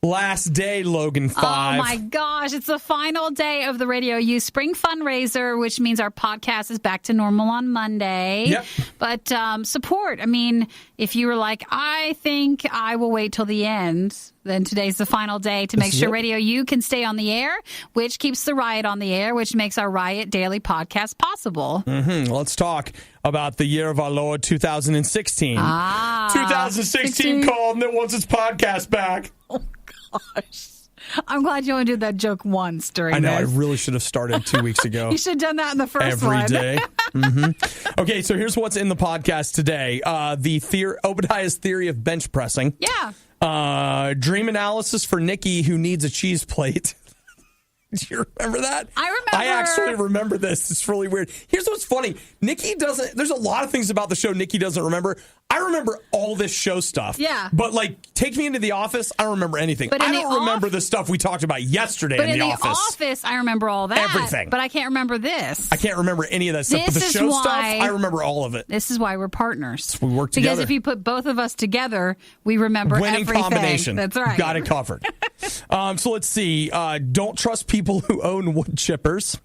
Last day, Logan 5. Oh, my gosh. It's the final day of the RadioU Spring Fundraiser, which means our podcast is back to normal on Monday. Yep. But support. I mean, if you were like, I think I will wait till the end, then today's the final day to make sure RadioU can stay on the air, which keeps the Riot on the air, which makes our Riot Daily podcast possible. Let's talk about the year of our Lord 2016. 2016 called that wants its podcast back. Oh, gosh. I'm glad you only did that joke once during I know. this. I really should have started 2 weeks ago. You should have done that in the first Every one. day. Okay, so here's what's in the podcast today. Obadiah's theory of bench pressing. Yeah. Dream analysis for Nikki, who needs a cheese plate. Do you remember that? I remember. I actually remember this. It's really weird. Here's what's funny. Nikki doesn't... There's a lot of things about the show Nikki doesn't remember. I remember all this show stuff. Yeah. But, take me into the office, I don't remember anything. But I don't remember the stuff we talked about yesterday in the office. But in the office, I remember all that. Everything. But I can't remember this. I can't remember any of that stuff. But the show stuff, I remember all of it. This is why we're partners. We work together. Because if you put both of us together, we remember Winning everything. combination. That's right. Got it covered. So let's see. Don't trust people who own wood chippers.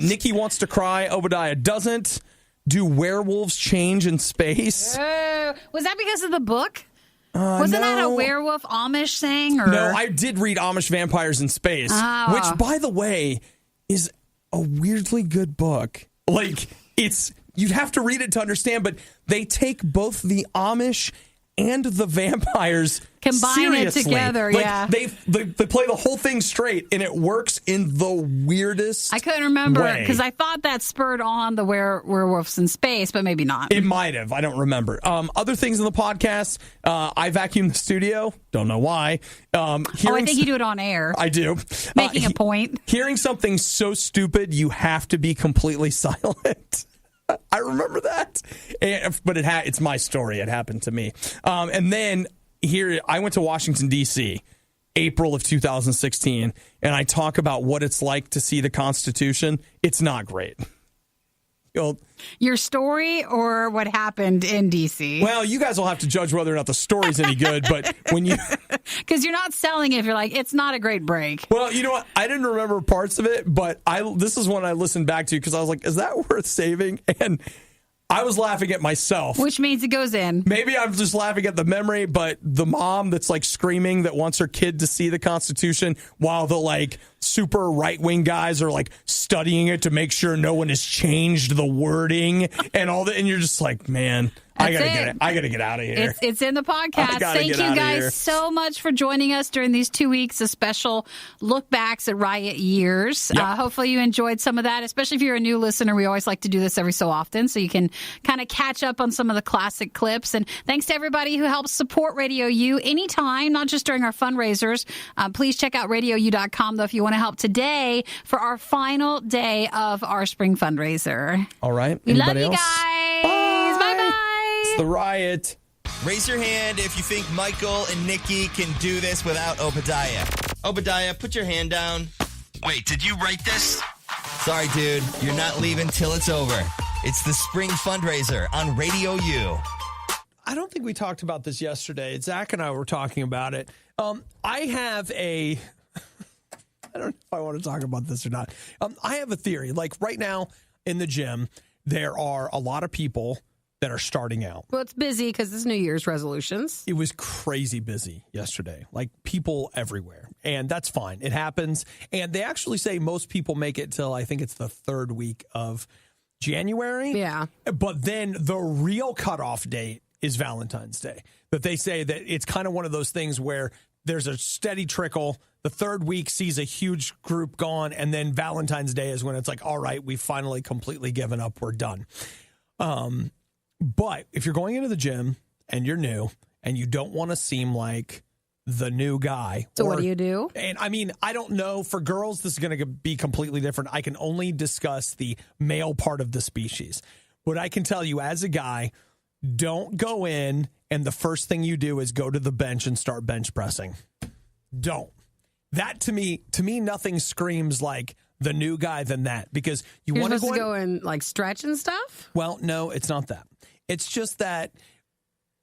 Nikki wants to cry. Obadiah doesn't. Do werewolves change in space? Was that because of the book? Wasn't that a werewolf Amish thing? Or? No, I did read Amish Vampires in Space, which, by the way, is a weirdly good book. You'd have to read it to understand, but they take both the Amish and the vampires combine seriously. It together. Yeah, they play the whole thing straight, and it works in the weirdest. I couldn't remember because I thought that spurred on the werewolves in space, but maybe not. It might have. I don't remember. Other things in the podcast. I vacuum the studio. Don't know why. I think you do it on air. I do. Making a point. Hearing something so stupid, you have to be completely silent. I remember that, but it's my story. It happened to me. And then here, I went to Washington, D.C., April of 2016, and I talk about what it's like to see the Constitution. It's not great. Your story or what happened in D.C.? Well, you guys will have to judge whether or not the story's any good, but when you... Because you're not selling it if you're like, it's not a great break. Well, you know what? I didn't remember parts of it, but this is one I listened back to because I was like, is that worth saving? And I was laughing at myself. Which means it goes in. Maybe I'm just laughing at the memory, but the mom that's screaming that wants her kid to see the Constitution while the super right-wing guys are studying it to make sure no one has changed the wording and all that. And you're just like, man, I gotta get out of here. It's in the podcast. Thank you guys so much for joining us during these 2 weeks of special look backs at Riot years. Yep. Hopefully you enjoyed some of that, especially if you're a new listener. We always like to do this every so often so you can kind of catch up on some of the classic clips. And thanks to everybody who helps support RadioU anytime, not just during our fundraisers. Please check out RadioU.com, though, if you want to help today for our final day of our spring fundraiser. All right. We love you else? guys. Bye. Bye-bye. It's the Riot. Raise your hand if you think Michael and Nikki can do this without Obadiah. Obadiah, put your hand down. Wait, did you write this? Sorry, dude. You're not leaving till it's over. It's the spring fundraiser on RadioU. I don't think we talked about this yesterday. Zach and I were talking about it. I have a... I don't know if I want to talk about this or not. I have a theory. Right now in the gym, there are a lot of people that are starting out. Well, it's busy because it's New Year's resolutions. It was crazy busy yesterday, people everywhere. And that's fine. It happens. And they actually say most people make it till, I think it's the third week of January. Yeah. But then the real cutoff date is Valentine's Day. But they say that it's kind of one of those things where there's a steady trickle. The third week sees a huge group gone. And then Valentine's Day is when it's all right, we've finally completely given up. We're done. But if you're going into the gym and you're new and you don't want to seem like the new guy. So what do you do? And I mean, I don't know. For girls, this is going to be completely different. I can only discuss the male part of the species. But I can tell you as a guy, don't go in and the first thing you do is go to the bench and start bench pressing. Don't. That to me, nothing screams like the new guy than that, because you want to go and stretch and stuff. Well, no, it's not that. It's just that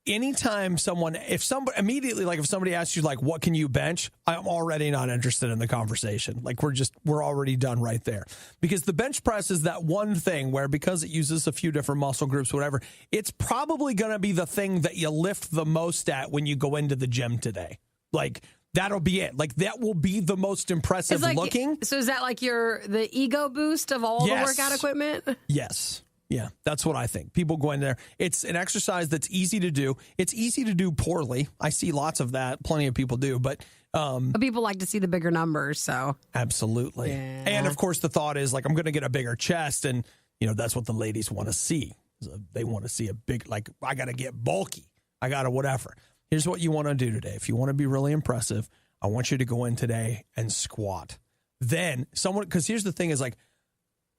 anytime if somebody asks you, like, what can you bench? I'm already not interested in the conversation. Like, we're already done right there. Because the bench press is that one thing where, because it uses a few different muscle groups, whatever, it's probably going to be the thing that you lift the most at when you go into the gym today. Like, that'll be it. Like, that will be the most impressive looking. So is that like the ego boost of all the workout equipment? Yes. Yeah, that's what I think. People go in there. It's an exercise that's easy to do. It's easy to do poorly. I see lots of that. Plenty of people do. But people like to see the bigger numbers. So absolutely. Yeah. And, of course, the thought is, like, I'm going to get a bigger chest. And, that's what the ladies want to see. So they want to see a big, like, I got to get bulky. I got to whatever. Here's what you want to do today. If you want to be really impressive, I want you to go in today and squat. Then because here's the thing is, like,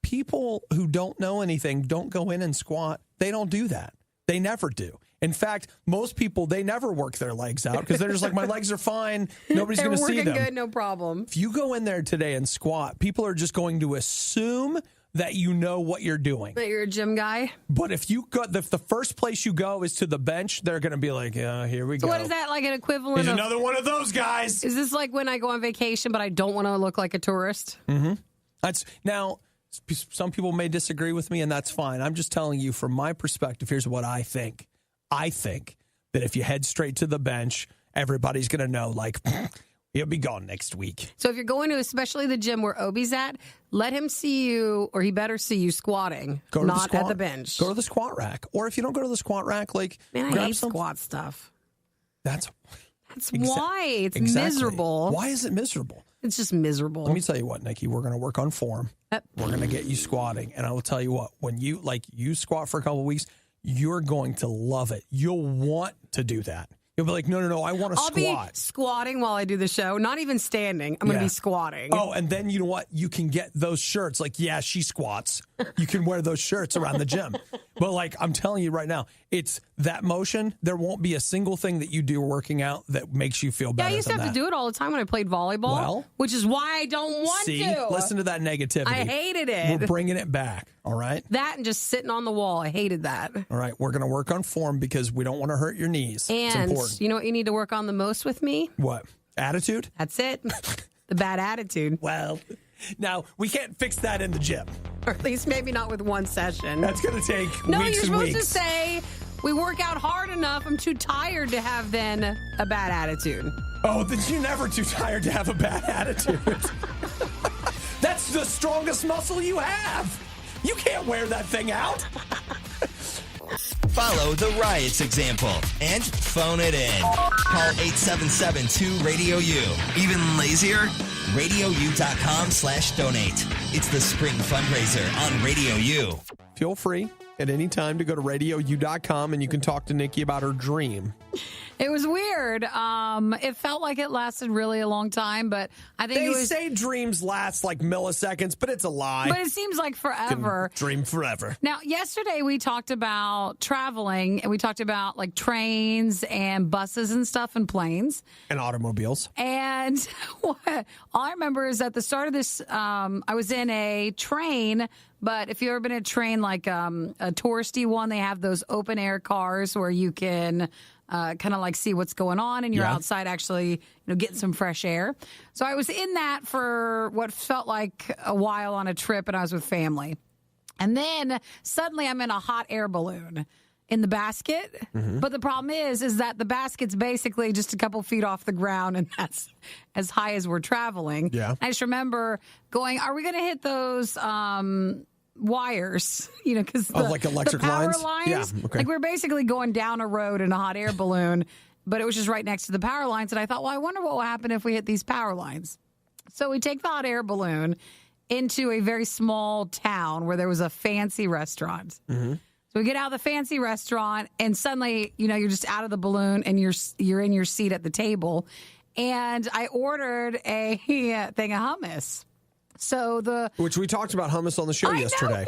people who don't know anything don't go in and squat. They don't do that. They never do. In fact, most people, they never work their legs out because they're just like, my legs are fine. Nobody's going to see them. They're working good, no problem. If you go in there today and squat, people are just going to assume that you know what you're doing. That you're a gym guy. But if the first place you go is to the bench, they're going to be like, yeah, here we go. So what is that, like an equivalent Here's another one of those guys. Is this like when I go on vacation, but I don't want to look like a tourist? Mm-hmm. Now, some people may disagree with me, and that's fine. I'm just telling you from my perspective, here's what I think. I think that if you head straight to the bench, everybody's going to know, like, he'll be gone next week. So if you're going to especially the gym where Obi's at, let him see you, or he better see you squatting, not at the bench. Go to the squat rack. Or if you don't go to the squat rack, like, man, I hate squat stuff. That's why. It's miserable. Why is it miserable? It's just miserable. Let me tell you what, Nikki, we're going to work on form. We're going to get you squatting. And I will tell you what, when you squat for a couple of weeks, you're going to love it. You'll want to do that. You'll be like, no, I want to squat. I'll be squatting while I do the show, not even standing. I'm going to be squatting. Oh, and then you know what? You can get those shirts. Like, yeah, she squats. You can wear those shirts around the gym. But, like, I'm telling you right now, it's that motion. There won't be a single thing that you do working out that makes you feel better. Yeah, I used to have to do it all the time when I played volleyball, which is why I don't want to. Listen to that negativity. I hated it. We're bringing it back, all right? That and just sitting on the wall. I hated that. All right, we're going to work on form because we don't want to hurt your knees. And it's important. You know what you need to work on the most with me? What? Attitude? That's it. The bad attitude. Well, now, we can't fix that in the gym. Or at least maybe not with one session. That's going to take weeks and weeks. No, you're supposed to say, we work out hard enough. I'm too tired to have then a bad attitude. Oh, then you're never too tired to have a bad attitude. That's the strongest muscle you have. You can't wear that thing out. Follow the RIOT's example and phone it in. Call 877-2-RADIO-U. Even lazier? RadioU.com/donate. It's the spring fundraiser on Radio U. Feel free at any time to go to RadioU.com and you can talk to Nikki about her dream. It was weird. It felt like it lasted really a long time, but I think they say dreams last like milliseconds, but it's a lie. But it seems like forever. Dream forever. Now, yesterday we talked about traveling, and we talked about like trains and buses and stuff and planes. And automobiles. And all I remember is at the start of this, I was in a train. But if you've ever been in a train, like a touristy one, they have those open air cars where you can kind of like see what's going on, and you're outside actually, getting some fresh air. So I was in that for what felt like a while on a trip, and I was with family. And then suddenly I'm in a hot air balloon in the basket. Mm-hmm. But the problem is that the basket's basically just a couple feet off the ground, and that's as high as we're traveling. Yeah. I just remember going, are we going to hit those wires, because like electric the power lines? Yeah, okay. Like we're basically going down a road in a hot air balloon, but it was just right next to the power lines. And I thought, well, I wonder what will happen if we hit these power lines. So we take the hot air balloon into a very small town where there was a fancy restaurant. Mm-hmm. So we get out of the fancy restaurant, and suddenly, you're just out of the balloon, and you're in your seat at the table. And I ordered a thing of hummus. Which we talked about hummus on the show yesterday.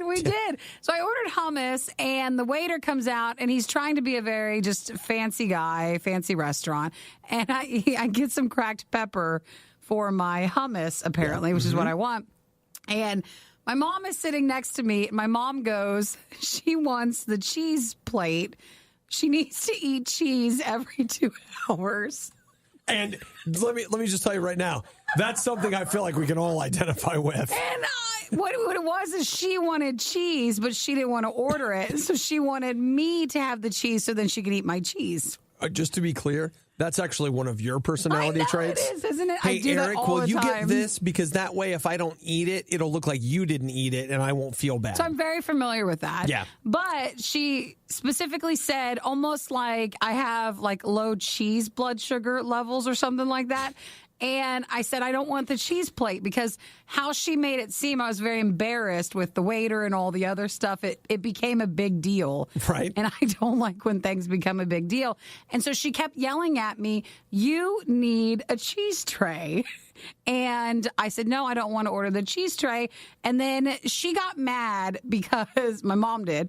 We did. So I ordered hummus, and the waiter comes out, and he's trying to be a very just fancy guy, fancy restaurant. And I get some cracked pepper for my hummus, apparently, which is what I want. And my mom is sitting next to me. My mom goes, she wants the cheese plate. she needs to eat cheese every 2 hours. And let me just tell you right now, that's something I feel like we can all identify with. And what it was is she wanted cheese, but she didn't want to order it. So she wanted me to have the cheese so then she could eat my cheese. Just to be clear, that's actually one of your personality traits. It is, isn't it? Hey, I do Eric, that all the you time. get this? Because that way, if I don't eat it, it'll look like you didn't eat it, and I won't feel bad. So I'm very familiar with that. Yeah. But she specifically said almost like I have like low cheese blood sugar levels or something like that. And I said, I don't want the cheese plate because how she made it seem, I was very embarrassed with the waiter and all the other stuff. It became a big deal. Right. And I don't like when things become a big deal. And so she kept yelling at me, you need a cheese tray. And I said, no, I don't want to order the cheese tray. And then she got mad because my mom did.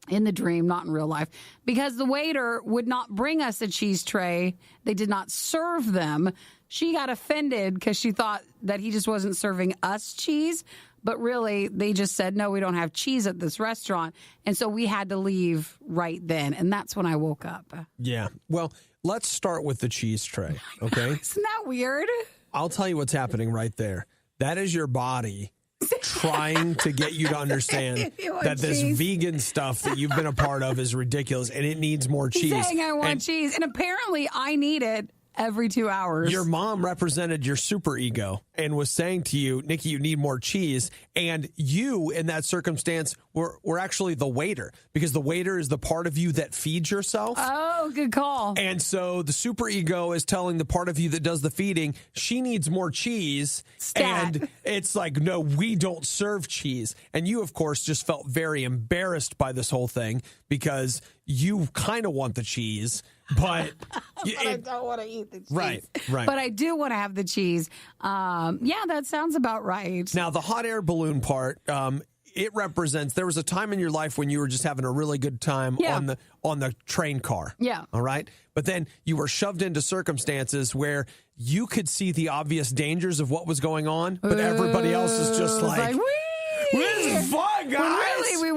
In the dream, not in real life, because the waiter would not bring us a cheese tray. They did not serve them. She got offended because she thought that he just wasn't serving us cheese. But really, they just said, no, we don't have cheese at this restaurant. And so we had to leave right then. And that's when I woke up. Yeah. Well, let's start with the cheese tray, okay? Isn't that weird? I'll tell you what's happening right there. That is your body trying to get you to understand that this vegan stuff that you've been a part of is ridiculous and it needs more cheese. Saying I want cheese. And apparently I need it every 2 hours. Your mom represented your super ego and was saying to you, Nikki, you need more cheese. And you, in that circumstance, were actually the waiter, because the waiter is the part of you that feeds yourself. Oh, good call. And so the super ego is telling the part of you that does the feeding, she needs more cheese. Stat. And it's like, no, we don't serve cheese. And you, of course, just felt very embarrassed by this whole thing because you kind of want the cheese, but I don't want to eat the cheese. Right. But I do want to have the cheese. Yeah, that sounds about right. Now, the hot air balloon part, it represents, there was a time in your life when you were just having a really good time on the train car. Yeah. All right. But then you were shoved into circumstances where you could see the obvious dangers of what was going on, but everybody else is just like, this is fun, guys. Well, really,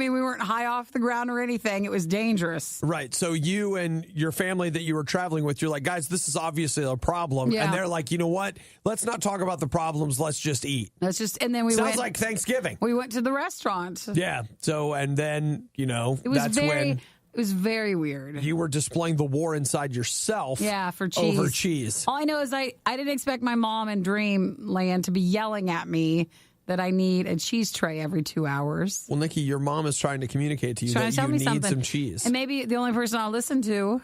we weren't high off the ground or anything. It was dangerous. Right. So you and your family that you were traveling with, you're like, guys, this is obviously a problem. Yeah. And they're like, you know what? Let's not talk about the problems. Let's just eat. And then Sounds like Thanksgiving. We went to the restaurant. Yeah. So, and then, It was very weird. You were displaying the war inside yourself. Yeah, for cheese. Over cheese. All I know is I didn't expect my mom in Dreamland to be yelling at me that I need a cheese tray every 2 hours. Well, Nikki, your mom is trying to communicate to you that you need some cheese. And maybe the only person I'll listen to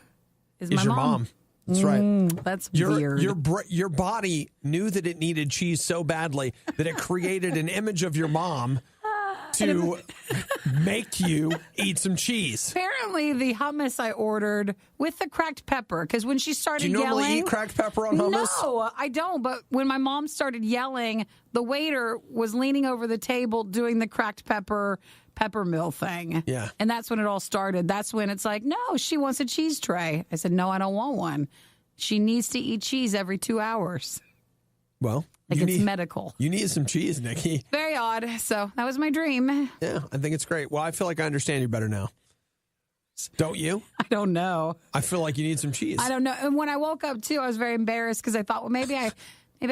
is my your mom. That's right. That's weird. Your body knew that it needed cheese so badly that it created an image of your mom to make you eat some cheese. Apparently, the hummus I ordered with the cracked pepper, because when she started yelling... Do you normally eat cracked pepper on hummus? No, I don't. But when my mom started yelling, the waiter was leaning over the table doing the cracked pepper mill thing. Yeah. And that's when it all started. That's when it's like, no, she wants a cheese tray. I said, no, I don't want one. She needs to eat cheese every 2 hours. Well... it's medical. You need some cheese, Nikki. Very odd. So that was my dream. Yeah, I think it's great. Well, I feel like I understand you better now. Don't you? I don't know. I feel like you need some cheese. I don't know. And when I woke up, too, I was very embarrassed because I thought, well, maybe I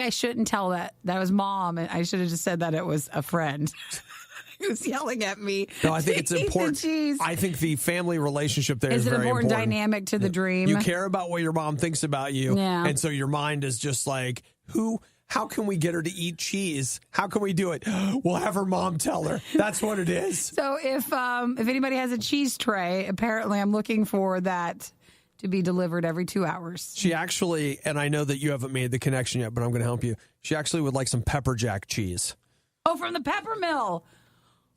shouldn't tell that was mom. And I should have just said that it was a friend who was yelling at me. No, I think it's important. I think the family relationship there is very important. It's an important dynamic to the dream. You care about what your mom thinks about you. Yeah. And so your mind is just like, how can we get her to eat cheese? How can we do it? We'll have her mom tell her. That's what it is. So if anybody has a cheese tray, apparently I'm looking for that to be delivered every 2 hours. She actually, and I know that you haven't made the connection yet, but I'm going to help you. She actually would like some pepper jack cheese. Oh, from the pepper mill.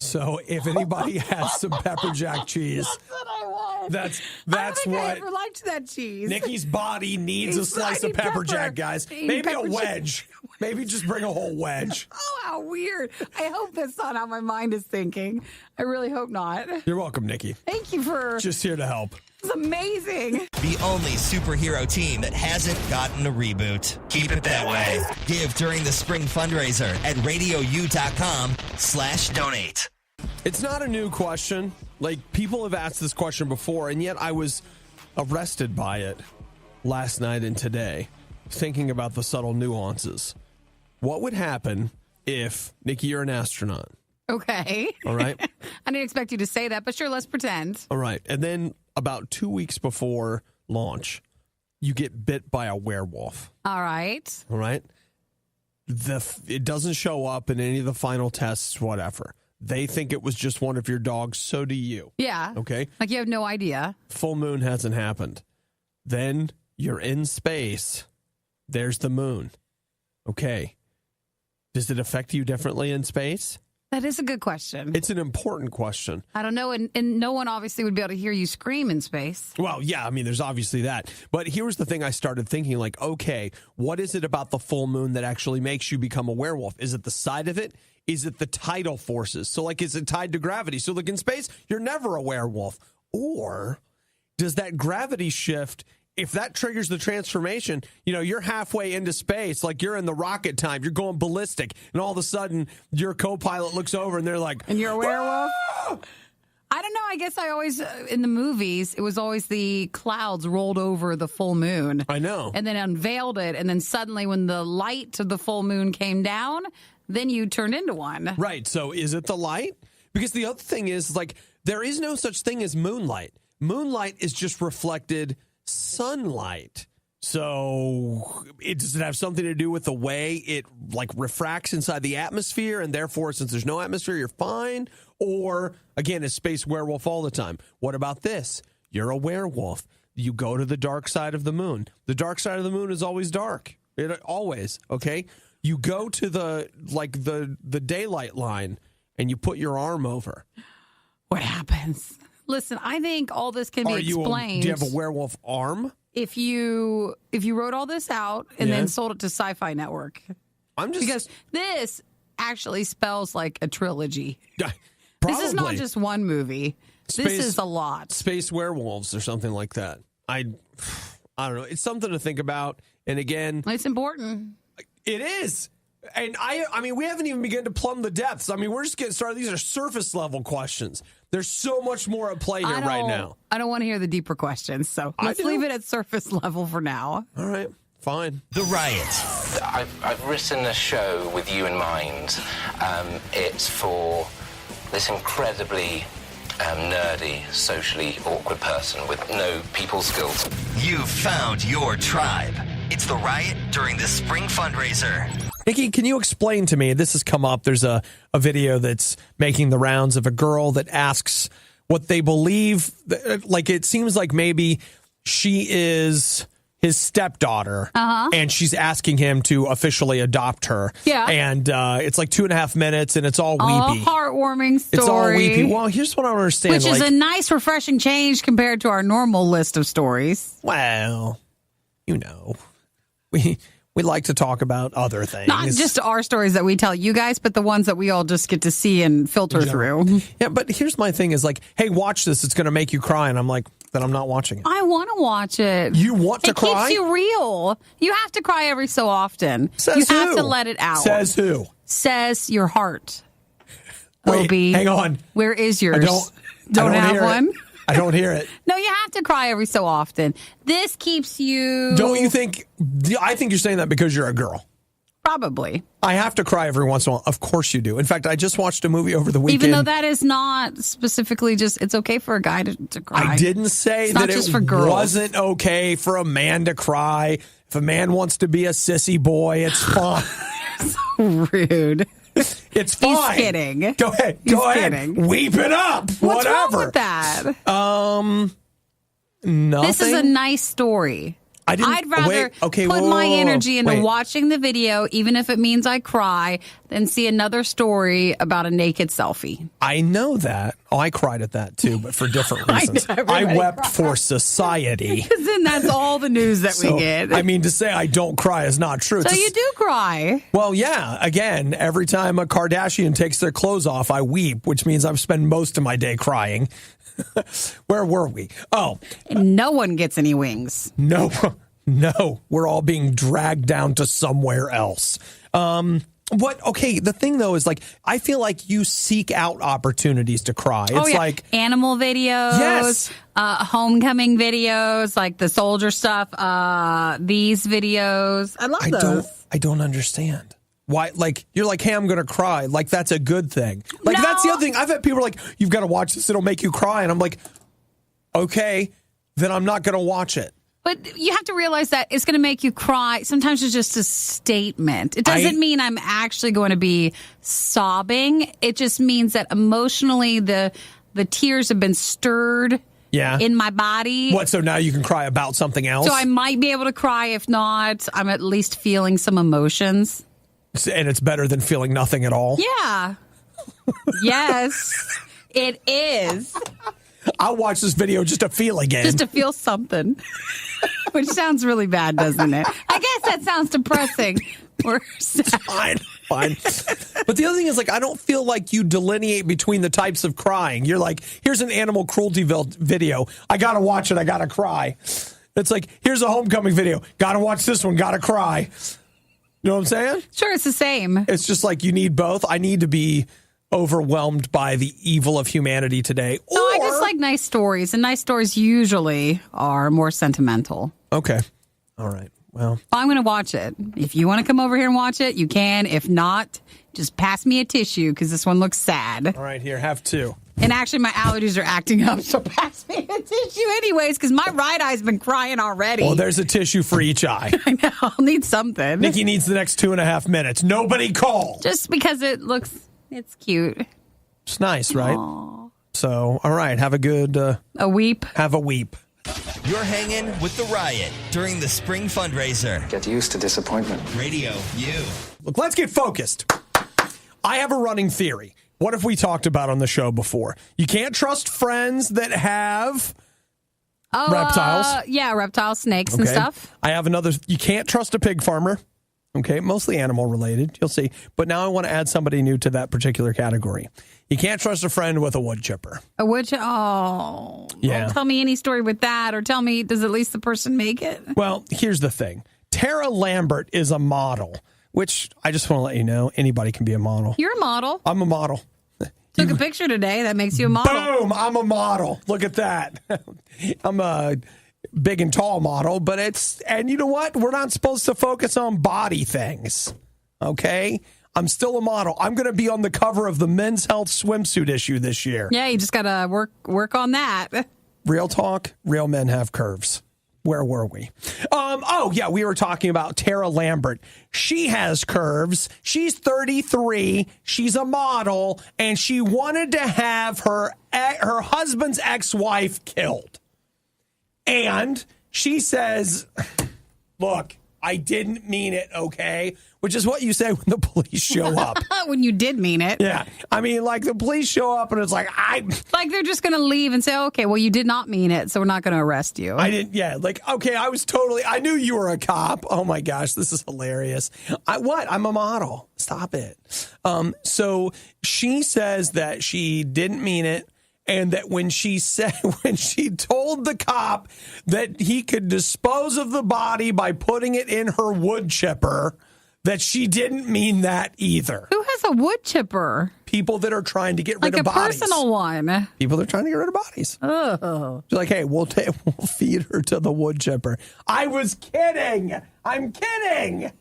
So if anybody has some pepper jack cheese, that's what I want. That's I what. I ever liked that cheese. Nikki's body needs a slice of pepper jack, guys. Maybe a wedge. Maybe just bring a whole wedge. Oh, how weird. I hope that's not how my mind is thinking. I really hope not. You're welcome, Nikki. Thank you for... Just here to help. It's amazing. The only superhero team that hasn't gotten a reboot. Keep it that way. Give during the spring fundraiser at RadioU.com/donate. It's not a new question. Like, people have asked this question before, and yet I was arrested by it last night and today, thinking about the subtle nuances. What would happen if, Nikki, you're an astronaut? Okay. All right. I didn't expect you to say that, but sure, let's pretend. All right. And then about 2 weeks before launch, you get bit by a werewolf. All right. All right. It doesn't show up in any of the final tests, whatever. They think it was just one of your dogs. So do you. Yeah. Okay. Like you have no idea. Full moon hasn't happened. Then you're in space. There's the moon. Okay. Does it affect you differently in space? That is a good question. It's an important question. I don't know. And no one obviously would be able to hear you scream in space. Well, yeah, I mean, there's obviously that. But here's the thing I started thinking, like, okay, what is it about the full moon that actually makes you become a werewolf? Is it the side of it? Is it the tidal forces? So, like, is it tied to gravity? So, like, in space, you're never a werewolf. Or does that gravity shift, if that triggers the transformation, you know, you're halfway into space, like you're in the rocket time, you're going ballistic, and all of a sudden your co-pilot looks over and they're like, and you're a werewolf? I don't know. I guess I always, in the movies, it was always the clouds rolled over the full moon. I know. And then unveiled it. And then suddenly when the light of the full moon came down, then you turned into one. Right. So is it the light? Because the other thing is, like, there is no such thing as moonlight. Moonlight is just reflected sunlight. So does it have something to do with the way it, like, refracts inside the atmosphere, and therefore, since there's no atmosphere, you're fine? Or, again, is space werewolf all the time? What about this? You're a werewolf. You go to the dark side of the moon. The dark side of the moon is always dark. It always, okay? You go to the daylight line, and you put your arm over. What happens? Listen, I think all this can be explained. Do you have a werewolf arm? If you wrote all this out and then sold it to Sci-Fi Network. Because this actually spells like a trilogy. Probably. This is not just one movie. This is a lot. Space werewolves or something like that. I don't know. It's something to think about. And again, it's important. It is. And I mean, we haven't even begun to plumb the depths. I mean, we're just getting started. These are surface level questions. There's so much more at play here right now. I don't want to hear the deeper questions, so let's leave it at surface level for now. All right, fine. The Riot. I've written a show with you in mind. It's for this incredibly nerdy, socially awkward person with no people skills. You've found your tribe. It's The Riot during the spring fundraiser. Nikki, can you explain to me, this has come up, there's a video that's making the rounds of a girl that asks what they believe, like it seems like maybe she is his stepdaughter, and she's asking him to officially adopt her. Yeah. And it's like 2.5 minutes, and it's all weepy. Heartwarming story. It's all weepy. Well, here's what I don't understand. Which is a nice, refreshing change compared to our normal list of stories. Well, you know, we like to talk about other things. Not just our stories that we tell you guys, but the ones that we all just get to see and filter through. Yeah, but here's my thing is like, hey, watch this. It's going to make you cry. And I'm like, then I'm not watching it. I want to watch it. You want to cry? It keeps you real. You have to cry every so often. Says you have who? to let it out. Says who? Says your heart. Wait, Obie, hang on. Where is yours? I don't have hear one? It. I don't hear it. No, you have to cry every so often. This keeps you... Don't you think... I think you're saying that because you're a girl. Probably. I have to cry every once in a while. Of course you do. In fact, I just watched a movie over the weekend. Even though that is not specifically just... It's okay for a guy to cry. I didn't say that it wasn't okay for a man to cry. If a man wants to be a sissy boy, it's fine. So rude. It's fine. He's kidding. Go ahead. He's Go ahead. kidding. Weep it up. What's Whatever. wrong with that? Nothing. This is a nice story. I'd rather put my energy into watching the video, even if it means I cry, than see another story about a naked selfie. I know that. Oh, I cried at that too, but for different reasons. I wept for society. Because then that's all the news that we get. I mean, to say I don't cry is not true. So you do cry. Well, yeah. Again, every time a Kardashian takes their clothes off, I weep, which means I've spent most of my day crying. Where were we? Oh. No one gets any wings. No, we're all being dragged down to somewhere else. Okay, the thing though is like I feel like you seek out opportunities to cry. It's like animal videos, yes, homecoming videos, like the soldier stuff. These videos, I love those. I don't understand why. Like you're like, hey, I'm gonna cry. Like that's a good thing. Like that's the other thing. I've had people like, you've got to watch this. It'll make you cry, and I'm like, okay, then I'm not gonna watch it. But you have to realize that it's going to make you cry. Sometimes it's just a statement. It doesn't mean I'm actually going to be sobbing. It just means that emotionally the tears have been stirred in my body. What, so now you can cry about something else? So I might be able to cry. If not, I'm at least feeling some emotions. And it's better than feeling nothing at all? Yeah. Yes, it is. I'll watch this video just to feel again. Just to feel something. Which sounds really bad, doesn't it? I guess that sounds depressing. Or sad. Fine. But the other thing is, like, I don't feel like you delineate between the types of crying. You're like, here's an animal cruelty video. I got to watch it. I got to cry. It's like, here's a homecoming video. Got to watch this one. Got to cry. You know what I'm saying? Sure, it's the same. It's just like you need both. I need to be overwhelmed by the evil of humanity today. No, I just like nice stories, and nice stories usually are more sentimental. Okay. All right. Well, I'm going to watch it. If you want to come over here and watch it, you can. If not, just pass me a tissue because this one looks sad. All right, here, have two. And actually, my allergies are acting up, so pass me a tissue anyways because my right eye's been crying already. Well, there's a tissue for each eye. I know. I'll need something. Nikki needs the next 2.5 minutes. Nobody call. Just because it's cute. It's nice, right? Aww. So, all right, have a good... a weep. Have a weep. You're hanging with the Riot during the spring fundraiser. Get used to disappointment. Radio U. Look, let's get focused. I have a running theory. What have we talked about on the show before? You can't trust friends that have reptiles. Yeah, reptiles, snakes, and stuff. I have another. You can't trust a pig farmer. Okay, mostly animal related. You'll see. But now I want to add somebody new to that particular category. You can't trust a friend with a wood chipper. A wood chipper? Oh. Yeah. Well, tell me any story with that, or tell me, does at least the person make it? Well, here's the thing. Tara Lambert is a model, which I just want to let you know, anybody can be a model. You're a model. I'm a model. Took a picture today. That makes you a model. Boom! I'm a model. Look at that. I'm a big and tall model, but and you know what? We're not supposed to focus on body things. Okay? I'm still a model. I'm going to be on the cover of the Men's Health swimsuit issue this year. Yeah, you just got to work on that. Real talk, real men have curves. Where were we? We were talking about Tara Lambert. She has curves. She's 33. She's a model, and she wanted to have her husband's ex-wife killed. And she says, look, I didn't mean it, okay? Which is what you say when the police show up. When you did mean it. Yeah. I mean, like, the police show up and it's like, Like, they're just going to leave and say, okay, well, you did not mean it, so we're not going to arrest you. I didn't, yeah. Like, okay, I knew you were a cop. Oh, my gosh, this is hilarious. I'm a model. Stop it. So she says that she didn't mean it. And that when she told the cop that he could dispose of the body by putting it in her wood chipper, that she didn't mean that either. Who has a wood chipper? People that are trying to get rid of bodies. Like a personal one. People that are trying to get rid of bodies. Oh. She's like, hey, we'll feed her to the wood chipper. I was kidding. I'm kidding.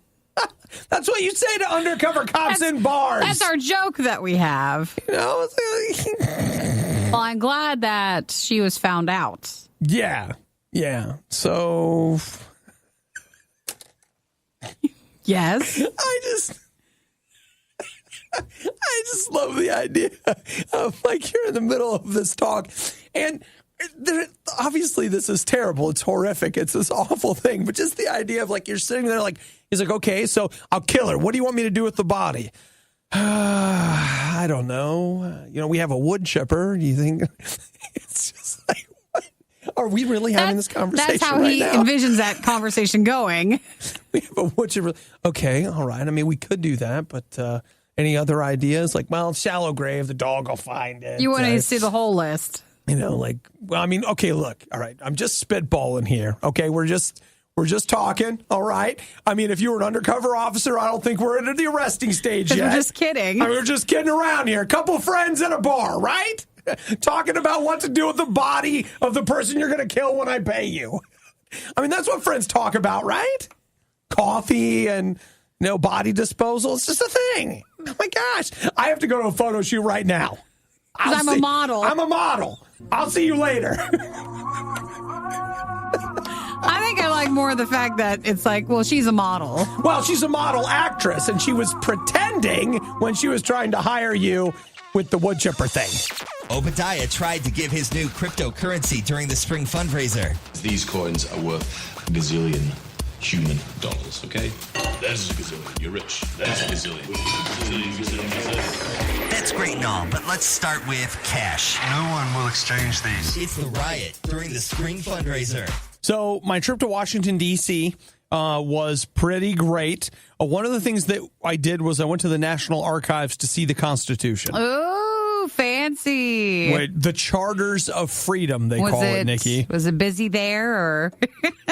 That's what you say to undercover cops in bars. That's our joke that we have. You know? Well, I'm glad that she was found out. Yeah. So... Yes. I just love the idea of, like, you're in the middle of this talk, and obviously this is terrible. It's horrific. It's this awful thing. But just the idea of, like, you're sitting there, like, he's like, okay, so I'll kill her. What do you want me to do with the body? I don't know. We have a wood chipper. Do you think it's just like, what? Are we really having this conversation? That's how he envisions that conversation going. We have a wood chipper. Okay, all right. I mean, we could do that, but any other ideas? Like, well, shallow grave, the dog will find it. You want to see the whole list. Okay, look, all right. I'm just spitballing here. Okay, we're just We're just talking, all right? I mean, if you were an undercover officer, I don't think we're into the arresting stage yet. We're just kidding. I mean, we're just kidding around here. A couple friends at a bar, right? Talking about what to do with the body of the person you're going to kill when I pay you. I mean, that's what friends talk about, right? Coffee and, body disposal. It's just a thing. Oh, my gosh. I have to go to a photo shoot right now. I'm a model. I'm a model. I'll see you later. I think I like more the fact that it's like, well, she's a model. Well, she's a model actress, and she was pretending when she was trying to hire you with the wood chipper thing. Obadiah tried to give his new cryptocurrency during the spring fundraiser. These coins are worth a gazillion human dollars, okay? That's a gazillion. You're rich. That's a gazillion. Gazillion. That's great and all, but let's start with cash. No one will exchange these. It's the riot during the spring fundraiser. So my trip to Washington, D.C. Was pretty great. One of the things that I did was I went to the National Archives to see the Constitution. Oh, fancy. Wait, the Charters of Freedom, they call it, Nikki. Was it busy there? Or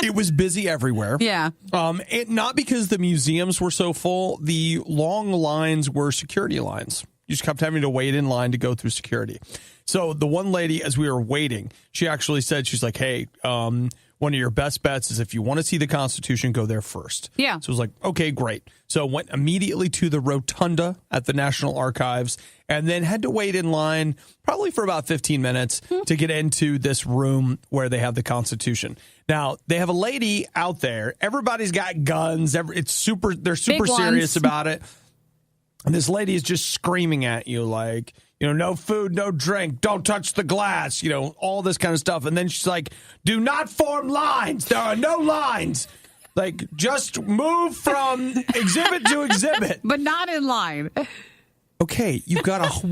It was busy everywhere. Yeah. Not because the museums were so full. The long lines were security lines. You just kept having to wait in line to go through security. So the one lady, as we were waiting, she actually said, she's like, hey, one of your best bets is if you want to see the Constitution, go there first. Yeah. So I was like, okay, great. So went immediately to the rotunda at the National Archives and then had to wait in line probably for about 15 minutes to get into this room where they have the Constitution. Now, they have a lady out there. Everybody's got guns. They're super serious about it. And this lady is just screaming at you like, no food, no drink, don't touch the glass, all this kind of stuff. And then she's like, do not form lines. There are no lines. Like, just move from exhibit to exhibit. But not in line. Okay, you've got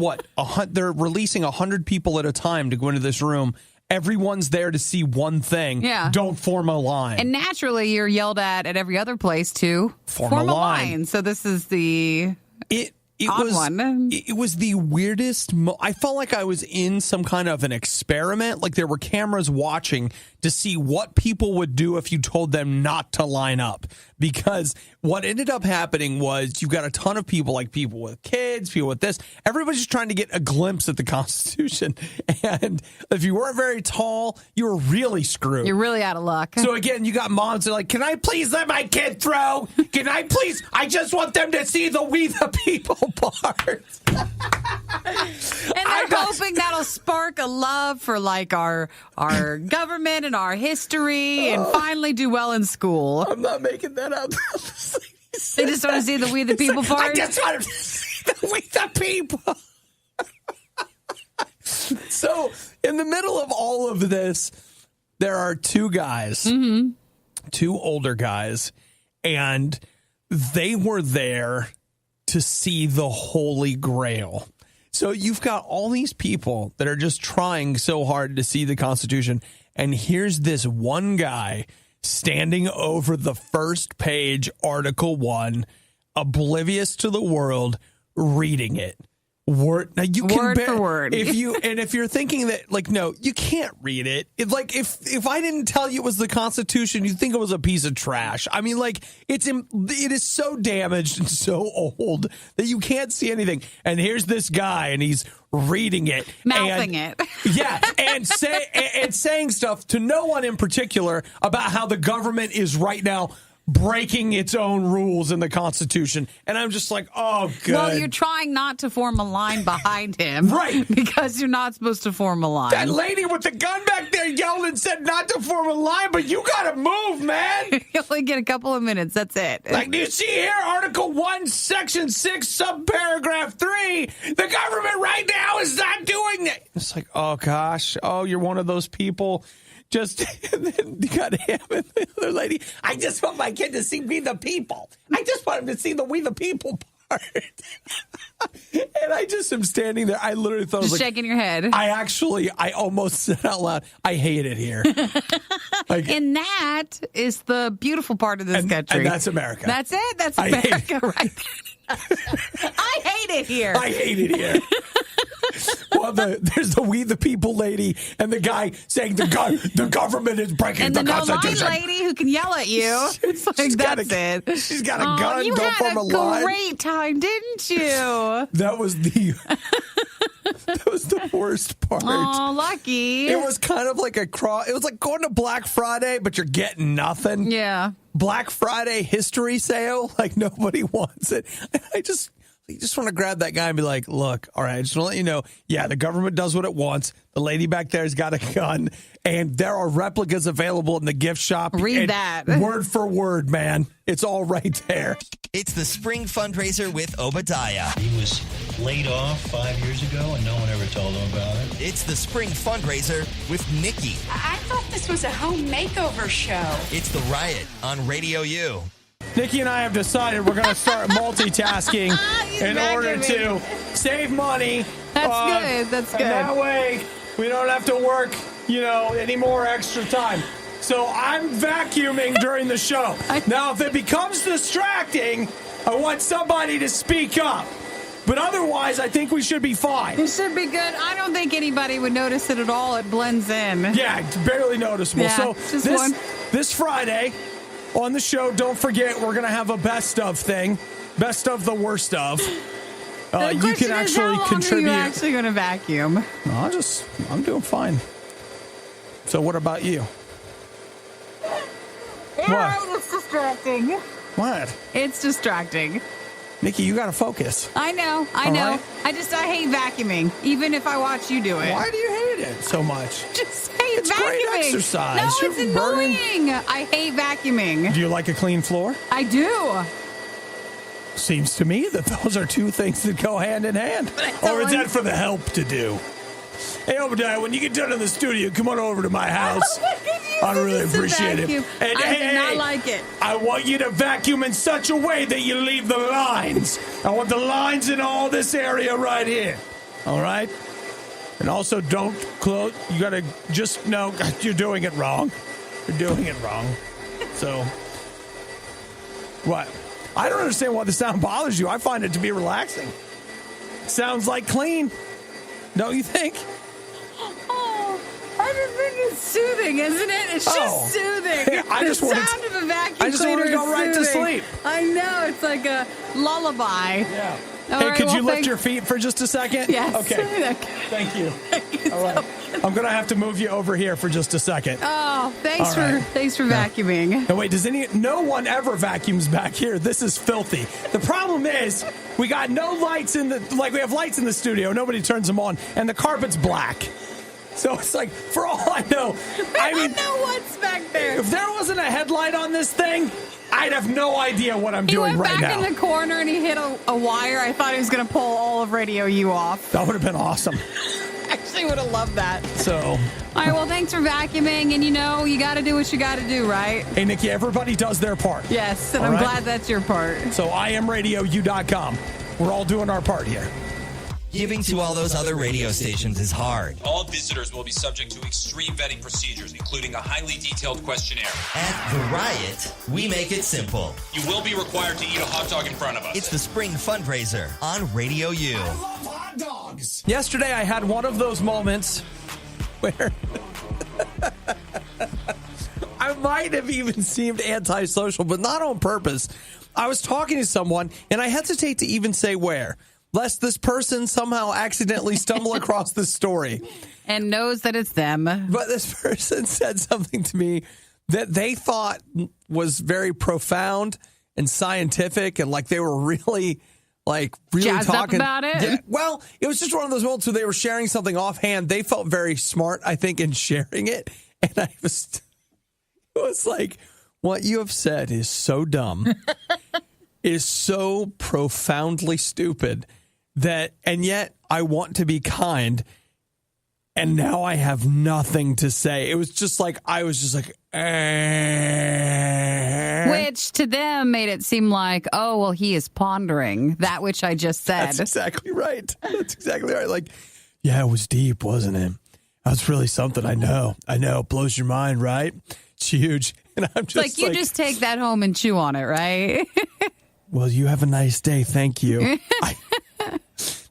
they're releasing 100 people at a time to go into this room. Everyone's there to see one thing. Yeah. Don't form a line. And naturally, you're yelled at every other place to form a line. So this is the... It was the weirdest. I felt like I was in some kind of an experiment. Like there were cameras watching to see what people would do if you told them not to line up. Because what ended up happening was you've got a ton of people, like people with kids, people with this. Everybody's just trying to get a glimpse at the Constitution. And if you weren't very tall, you were really screwed. You're really out of luck. So again, you got moms that are like, can I please let my kid throw? Can I please? I just want them to see the We the People part. And they're hoping that'll spark a love for like our government and our history and finally do well in school. I'm not making that up. They just want to see the We the People part? I just want to see the We the People. So in the middle of all of this, there are two guys, two older guys, and they were there to see the Holy Grail. So you've got all these people that are just trying so hard to see the Constitution. And here's this one guy standing over the first page, Article 1, oblivious to the world, reading it. Word for word. If you're thinking that, like, no, you can't read it. If I didn't tell you it was the Constitution, you'd think it was a piece of trash. I mean, like, it is so damaged and so old that you can't see anything. And here's this guy, and he's reading it, mouthing it, yeah, and saying stuff to no one in particular about how the government is right now breaking its own rules in the Constitution. And I'm just like, oh, good. Well, you're trying not to form a line behind him. Right. Because you're not supposed to form a line. That lady with the gun back there yelled and said not to form a line, but you got to move, man. You only get a couple of minutes. That's it. Like, do you see here, Article 1, Section 6, subparagraph 3, the government right now is not doing that. It's like, oh, gosh. Oh, you're one of those people. And then you got him and the other lady. I just want my kid to see We the People. I just want him to see the We the People part. And I just am standing there. I literally thought, just shaking your head. I almost said out loud, I hate it here. And that is the beautiful part of this country. And that's America. That's it. That's America right there. I hate it here. I hate it here. Well, there's the We the People lady and the guy saying the government is breaking and the the Constitution. no-line lady who can yell at you. It's like, that's it. She's got a gun. You Don't had form a line. great time, didn't you? That was the worst part. Oh, lucky. It was kind of like it was like going to Black Friday, but you're getting nothing. Yeah. Black Friday history sale, like nobody wants it. You just want to grab that guy and be like, look, all right, I just want to let you know, yeah, the government does what it wants. The lady back there has got a gun, and there are replicas available in the gift shop. Read that. Word for word, man. It's all right there. It's the spring fundraiser with Obadiah. He was laid off 5 years ago, and no one ever told him about it. It's the spring fundraiser with Nikki. I thought this was a home makeover show. It's the Riot on RadioU. Nikki and I have decided we're going to start multitasking in order to save money. That's good. That's good. And that way, we don't have to work, any more extra time. So I'm vacuuming during the show. Now, if it becomes distracting, I want somebody to speak up. But otherwise, I think we should be fine. It should be good. I don't think anybody would notice it at all. It blends in. Yeah, it's barely noticeable. Yeah, So just this Friday on the show, don't forget, we're going to have a best of thing. Best of the worst of. You can actually contribute. How long are you actually going to vacuum? No, I'm doing fine. So what about you? It's distracting. What? It's distracting. Nikki, you got to focus. I know. All right? I hate vacuuming, even if I watch you do it. Why do you hate it so much? Just hate It's vacuuming. great exercise. No, You're it's annoying. I hate vacuuming. Do you like a clean floor? I do. Seems to me that those are two things that go hand in hand. Or is that for the help to do? Hey, Obadiah, when you get done in the studio, come on over to my house. I'd really appreciate it. And I do not like it. I want you to vacuum in such a way that you leave the lines. I want the lines in all this area right here. All right? And also, don't close. You got to no, you're doing it wrong. You're doing it wrong. So, what? I don't understand why the sound bothers you. I find it to be relaxing. Sounds like clean. Don't you think? Oh, I just think it's soothing, isn't it? It's just soothing. The sound of a vacuum I just want cleaner to go is right to soothing. sleep. I know. It's like a lullaby. Yeah. All hey, right, could well, you lift your feet for just a second? Yes. Okay. Thank you. All right. I'm going to have to move you over here for just a second. Oh, thanks All right. thanks for vacuuming. No, wait, no one ever vacuums back here. This is filthy. The problem is we got no lights we have lights in the studio. Nobody turns them on, and the carpet's black. So it's like, for all I know, I don't know what's back there. If there wasn't a headlight on this thing, I'd have no idea what I'm doing right now. He went back in the corner and he hit a wire. I thought he was going to pull all of RadioU off. That would have been awesome. Actually would have loved that. So. All right, well, thanks for vacuuming. And you got to do what you got to do, right? Hey, Nikki, everybody does their part. Yes, and all I'm right? glad that's your part. So IamRadioU.com. We're all doing our part here. Giving to all those other radio stations is hard. All visitors will be subject to extreme vetting procedures, including a highly detailed questionnaire. At The Riot, we make it simple. You will be required to eat a hot dog in front of us. It's the spring fundraiser on RadioU. I love hot dogs. Yesterday, I had one of those moments where I might have even seemed antisocial, but not on purpose. I was talking to someone, and I hesitate to even say where, lest this person somehow accidentally stumble across this story. And knows that it's them. But this person said something to me that they thought was very profound and scientific, and like they were really jazzed talking up about it. Yeah, well, it was just one of those moments where they were sharing something offhand. They felt very smart, I think, in sharing it. And it was like, what you have said is so dumb, is so profoundly stupid and yet I want to be kind. And now I have nothing to say. It was just like, Which to them made it seem like, oh, well, he is pondering that which I just said. That's exactly right. That's exactly right. Like, yeah, it was deep, wasn't it? That's really something. I know. It blows your mind, right? It's huge. And I'm just you just take that home and chew on it, right? Well, you have a nice day. Thank you.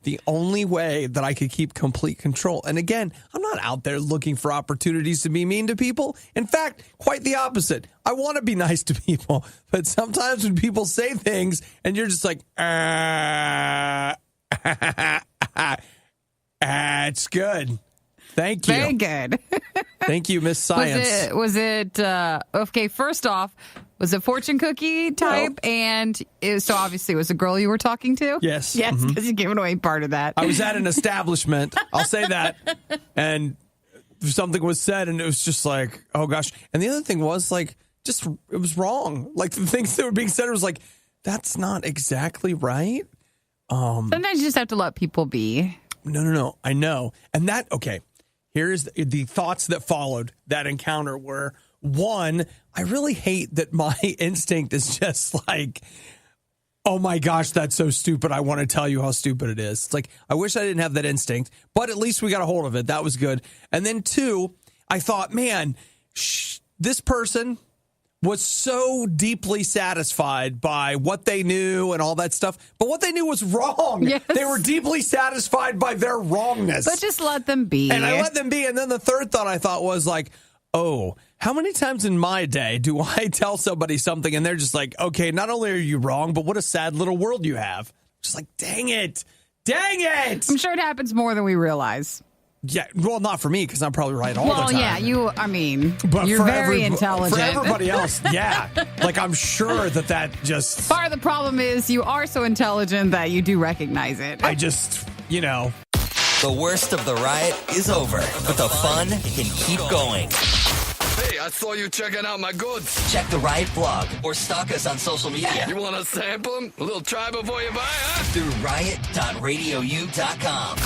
The only way that I could keep complete control. And again, I'm not out there looking for opportunities to be mean to people. In fact, quite the opposite. I want to be nice to people. But sometimes when people say things and you're just like, it's good. Thank you. Very good. Thank you, Miss Science. Was it okay, first off, was it fortune cookie type? No. And so obviously it was a girl you were talking to? Yes. Yes, because you're giving away part of that. I was at an establishment. I'll say that. And something was said, and it was just like, oh, gosh. And the other thing was, like, just, it was wrong. Like, the things that were being said, it was like, that's not exactly right. Sometimes you just have to let people be. No. I know. And that, okay, here's the thoughts that followed that encounter were, one, I really hate that my instinct is just like, oh my gosh, that's so stupid. I want to tell you how stupid it is. It's like, I wish I didn't have that instinct, but at least we got a hold of it. That was good. And then two, I thought, man, this person was so deeply satisfied by what they knew and all that stuff. But what they knew was wrong. Yes. They were deeply satisfied by their wrongness. But just let them be. And I let them be. And then the third thought I thought was like, oh, how many times in my day do I tell somebody something and they're just like, okay, not only are you wrong, but what a sad little world you have. Just like, dang it. I'm sure it happens more than we realize. Yeah, well, not for me, because I'm probably right all the time. Well, yeah, But you're very intelligent. For everybody else, yeah. Like, I'm sure that just... Part of the problem is you are so intelligent that you do recognize it. I just, The worst of the riot is over, but the fun can keep going. Hey, I saw you checking out my goods. Check the Riot blog or stalk us on social media. You want to sample them? A little try before you buy, huh? Through riot.radiou.com.